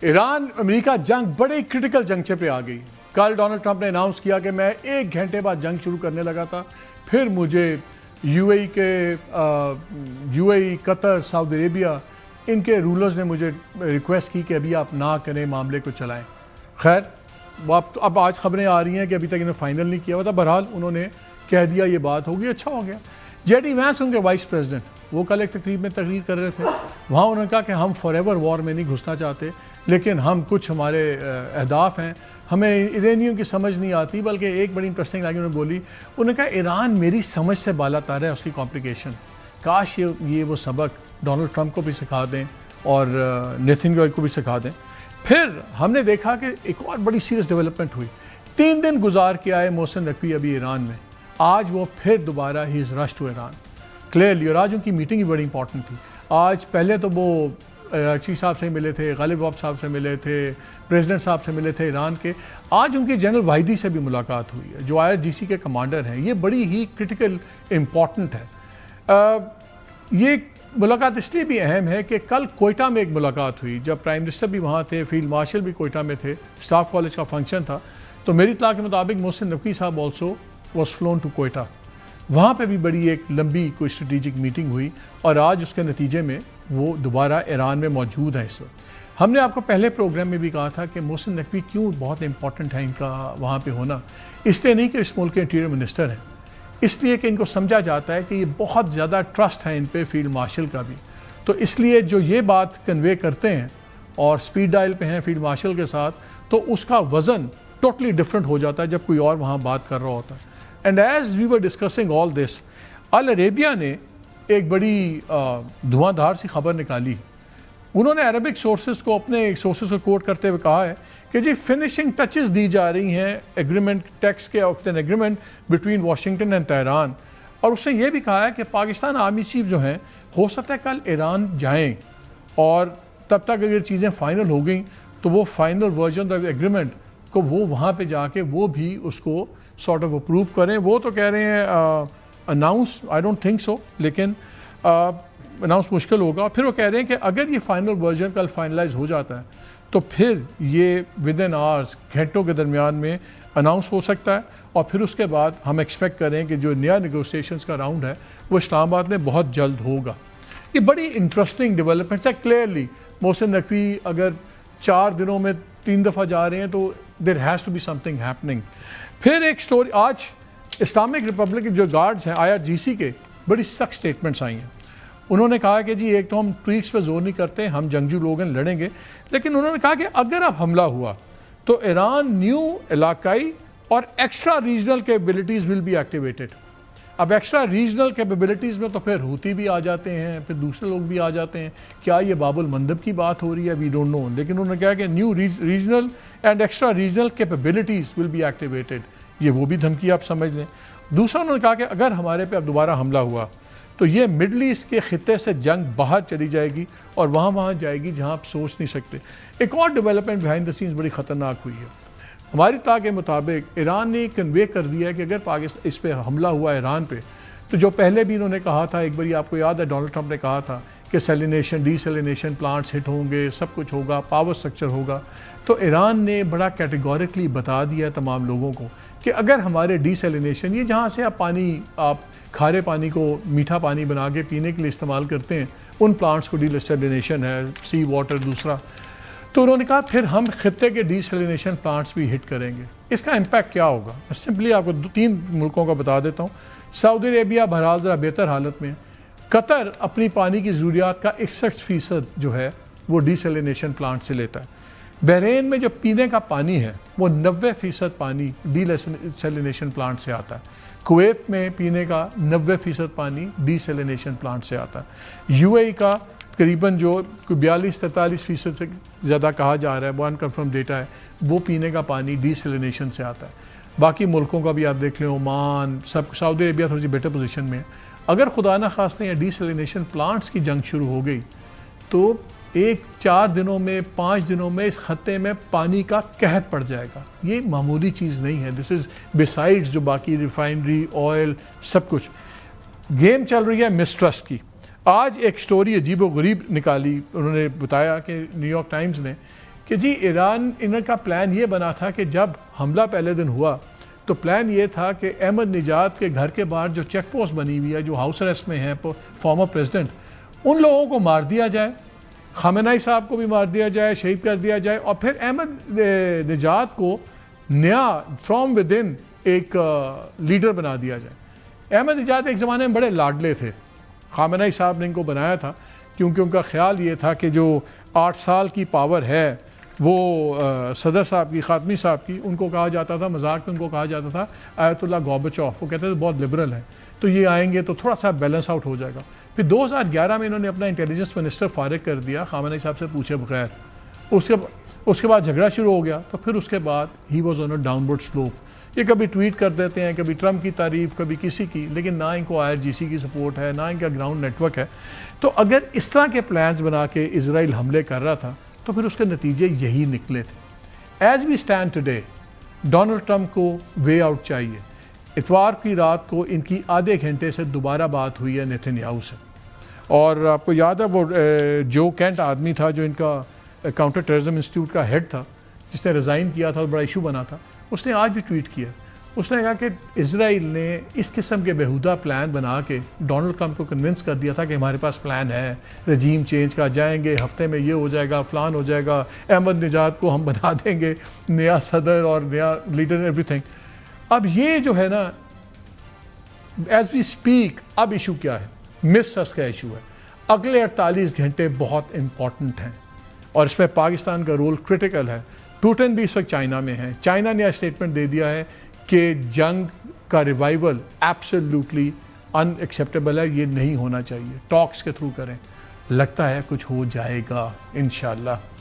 Iran America जंग बड़े critical junction पे आ गई। कल डोनाल्ड ट्रंप ने अनाउंस किया कि मैं 1 घंटे बाद जंग शुरू करने लगा था। फिर मुझे यूएई, कतर, सऊदी अरेबिया, इनके रूलर्स ने मुझे रिक्वेस्ट की कि अभी आप ना करें, मामले को चलाएं। खैर अब आज खबरें आ रही हैं कि अभी तक इन्होंने फाइनल नहीं किया हुआ था। बहरहाल उन्होंने कह दिया, ये बात होगी, अच्छा हो गया। जेडी वैंस उनके वाइस प्रेसिडेंट, वो कल एक तकरीब में तकरीर कर रहे थे। वहाँ उन्होंने कहा कि हम फॉरएवर वॉर में नहीं घुसना चाहते, लेकिन हम कुछ हमारे अहदाफ हैं, हमें ईरानियों की समझ नहीं आती। बल्कि एक बड़ी इंटरेस्टिंग लाइन उन्होंने बोली, उन्होंने कहा ईरान मेरी समझ से बाला तार है, उसकी कॉम्प्लिकेशन। काश ये वो सबक डोनाल्ड ट्रंप को भी सिखा दें और नेतन्याहू को भी सिखा दें। फिर हमने देखा कि एक और बड़ी सीरियस डेवलपमेंट हुई। 3 दिन गुजार के आए मोहसिन नकवी अभी ईरान में, आज वो फिर दोबारा ही is rush to Iran clearly. और आज उनकी मीटिंग भी बड़ी इंपॉर्टेंट थी। आज पहले तो वो चीफ साहब से मिले थे, गालिब बाब साहब से मिले थे, प्रेसिडेंट साहब से मिले थे ईरान के। आज उनकी जनरल वाहिदी से भी मुलाकात हुई है, जो IRGC के कमांडर हैं। ये बड़ी ही क्रिटिकल इम्पॉर्टेंट है। ये मुलाकात इसलिए भी अहम है कि कल कोयटा में एक मुलाकात हुई, जब प्राइम मिनिस्टर भी वहाँ थे, फील्ड मार्शल भी कोयटा में थे, स्टाफ कॉलेज का फंक्शन था। तो मेरी इत्तला के मुताबिक मोहसिन नकवी साहब also was flown to Quetta. वहाँ पे भी बड़ी एक लंबी कोई स्ट्रेटेजिक मीटिंग हुई और आज उसके नतीजे में वो दोबारा ईरान में मौजूद है इस वक्त। हमने आपको पहले प्रोग्राम में भी कहा था कि मोहसिन नकवी क्यों बहुत इंपॉर्टेंट है इनका वहाँ पे होना। इसलिए नहीं कि इस मुल्क के इंटीरियर मिनिस्टर हैं, इसलिए कि इनको समझा जाता है कि ये बहुत ज़्यादा ट्रस्ट है इन पे फील्ड मार्शल का भी। तो इसलिए जो ये बात कन्वे करते हैं और स्पीड डायल पे हैं फील्ड मार्शल के साथ, तो उसका वज़न टोटली डिफरेंट हो जाता है जब कोई और वहाँ बात कर रहा होता है। And as we were discussing all this, Al Arabiya ने एक बड़ी धुआंधार सी खबर निकाली। उन्होंने अरबिक सोर्सेज को, अपने सोर्सेज को कोट करते हुए कहा है कि जी फिनिशिंग टचेस दी जा रही हैं एग्रीमेंट, टेक्स्ट के of an agreement between Washington and Tehran. और उसने ये भी कहा है कि पाकिस्तान आर्मी चीफ जो हैं, हो सकता है कल ईरान जाएं और तब तक अगर चीज़ें फाइनल हो गई तो वो फाइनल वर्जन ऑफ एग्रीमेंट को वो वहाँ पे जाके वो भी उसको सॉर्ट ऑफ अप्रूव करें। वो तो कह रहे हैं announce, I don't think so, लेकिन अनाउंस मुश्किल होगा। फिर वो कह रहे हैं कि अगर ये फाइनल वर्जन कल फाइनलाइज हो जाता है तो फिर ये विद इन आवर्स, घंटों के दरमियान में अनाउंस हो सकता है। और फिर उसके बाद हम एक्सपेक्ट करें कि जो नया नेगोशिएशंस का राउंड है वो इस्लामाबाद में बहुत जल्द होगा। ये बड़ी इंटरेस्टिंग डेवलपमेंट्स है। क्लियरली मोहसिन नकवी अगर 4 दिनों में 3 दफ़ा जा रहे हैं तो there has to be something happening. फिर एक स्टोरी, आज इस्लामिक रिपब्लिक के जो गार्ड्स हैं IRGC के, बड़ी सख्त स्टेटमेंट्स आई हैं। उन्होंने कहा कि जी एक तो हम ट्वीट्स पे जोर नहीं करते, हम जंगजू लोग हैं, लड़ेंगे, लेकिन उन्होंने कहा कि अगर अब हमला हुआ तो ईरान न्यू इलाकाई और extra regional capabilities will be activated. अब एक्स्ट्रा रीजनल कैपेबिलिटीज़ में तो फिर हूती भी आ जाते हैं, फिर दूसरे लोग भी आ जाते हैं। क्या ये बाबुल मंदब की बात हो रही है? We don't know. लेकिन उन्होंने कहा कि new regional and extra regional capabilities will be activated. ये वो भी धमकी आप समझ लें। दूसरा उन्होंने कहा कि अगर हमारे पे अब दोबारा हमला हुआ तो ये मिडल ईस्ट के ख़ित्ते से जंग बाहर चली जाएगी और वहाँ जाएगी जहाँ आप सोच नहीं सकते। एक और डेवलपमेंट बिहाइंड द सीन्स बड़ी ख़तरनाक हुई है। हमारी इत्तला के मुताबिक ईरान ने कन्वे कर दिया है कि अगर पाकिस्तान इस पर हमला हुआ ईरान पे, तो जो पहले भी इन्होंने कहा था, एक बार आपको याद है डोनाल्ड ट्रंप ने कहा था कि सेलिनेशन, डीसेलिनेशन प्लांट्स हिट होंगे, सब कुछ होगा, पावर स्ट्रक्चर होगा। तो ईरान ने बड़ा कैटेगोरिकली बता दिया तमाम लोगों को कि अगर हमारे डीसेलिनेशन, ये जहाँ से आप पानी, आप खारे पानी को मीठा पानी बना के पीने के लिए इस्तेमाल करते हैं, उन प्लांट्स को डीसेलिनेशन है, सी वाटर दूसरा। तो उन्होंने कहा फिर हम खित्ते के डीसेलिनेशन प्लांट्स भी हिट करेंगे। इसका इम्पैक्ट क्या होगा? मैं सिंपली आपको 3 मुल्कों का बता देता हूँ। सऊदी अरेबिया बहरहाल ज़रा बेहतर हालत में। कतर अपनी पानी की ज़रूरियात का 61% जो है वो डीसेलिनेशन प्लांट से लेता है। बहरीन में जो पीने का पानी है वो 90% पानी डीसेलिनेशन प्लांट से आता है। कुवैत में पीने का 90% पानी डीसेलिनेशन प्लांट से आता है। UAE का करीबन जो 42-43% से ज़्यादा कहा जा रहा है, वो अनकन्फर्म डेटा है, वो पीने का पानी डीसेलिनेशन से आता है। बाकी मुल्कों का भी आप देख लें, ओमान, सब, सऊदी अरेबिया थोड़ी सी बेटर पोजीशन में है। अगर खुदा न खास्ते या डीसेलिनेशन प्लांट्स की जंग शुरू हो गई तो 4 दिनों में, 5 दिनों में इस खत्ते में पानी का कहर पड़ जाएगा। ये मामूली चीज़ नहीं है। दिस इज़ बिसाइड्स जो बाकी रिफाइनरी, ऑयल, सब कुछ। गेम चल रही है मिसट्रस्ट की। आज एक स्टोरी अजीब व गरीब निकाली, उन्होंने बताया कि न्यूयॉर्क टाइम्स ने कि जी ईरान इनका प्लान ये बना था कि जब हमला पहले दिन हुआ तो प्लान ये था कि अहमद निजाद के घर के बाहर जो चेक पोस्ट बनी हुई है, जो हाउस अरेस्ट में है फॉर्मर प्रेसिडेंट, उन लोगों को मार दिया जाए, खामेनेई साहब को भी मार दिया जाए, शहीद कर दिया जाए, और फिर अहमद निजाद को नया फ्रॉम विद इन एक लीडर बना दिया जाए। अहमद निजाद एक ज़माने में बड़े लाडले थे, खामेनेई साहब ने इनको बनाया था क्योंकि उनका ख्याल ये था कि जो 8 साल की पावर है वो सदर साहब की, ख़ातमी साहब की, उनको कहा जाता था, मजाक में उनको कहा जाता था आयतुल्लाह गोर्बाचोव। वो कहते थे बहुत लिबरल है, तो ये आएंगे तो थोड़ा सा बैलेंस आउट हो जाएगा। फिर 2011 में इन्होंने अपना इंटेलिजेंस मिनिस्टर फारिग कर दिया खामेनेई साहब से पूछे बगैर। उसके बाद झगड़ा शुरू हो गया, तो फिर उसके बाद he was on a downward slope. ये कभी ट्वीट कर देते हैं, कभी ट्रम्प की तारीफ, कभी किसी की, लेकिन ना इनको IRGC की सपोर्ट है, ना इनका ग्राउंड नेटवर्क है। तो अगर इस तरह के प्लान्स बना के इजराइल हमले कर रहा था तो फिर उसके नतीजे यही निकले थे। As we stand today, Donald Trump को वे आउट चाहिए। इतवार की रात को इनकी आधे घंटे से दोबारा बात हुई है नेतन्याहू से, और आपको याद है वो जो कैंट आदमी था जो इनका काउंटर टेररिज्म इंस्टीट्यूट का हेड था, जिसने रिज़ाइन किया था और बड़ा इशू बना था, उसने आज भी ट्वीट किया। उसने कहा कि इजराइल ने इस किस्म के बेहुदा प्लान बना के डोनाल्ड ट्रंप को कन्विंस कर दिया था कि हमारे पास प्लान है, रजीम चेंज का, जाएंगे हफ्ते में ये हो जाएगा, प्लान हो जाएगा, अहमद निजाद को हम बना देंगे नया सदर और नया लीडर, एवरीथिंग। अब ये जो है ना, एज वी स्पीक, अब इशू क्या है? मिसट्रस्ट का इशू है। अगले 48 घंटे बहुत इंपॉर्टेंट हैं और इसमें पाकिस्तान का रोल क्रिटिकल है। पुतिन भी इस वक्त चाइना में है। चाइना ने स्टेटमेंट दे दिया है कि जंग का रिवाइवल एब्सोल्युटली अनएक्सेप्टेबल है, ये नहीं होना चाहिए, टॉक्स के थ्रू करें। लगता है कुछ हो जाएगा इंशाल्लाह।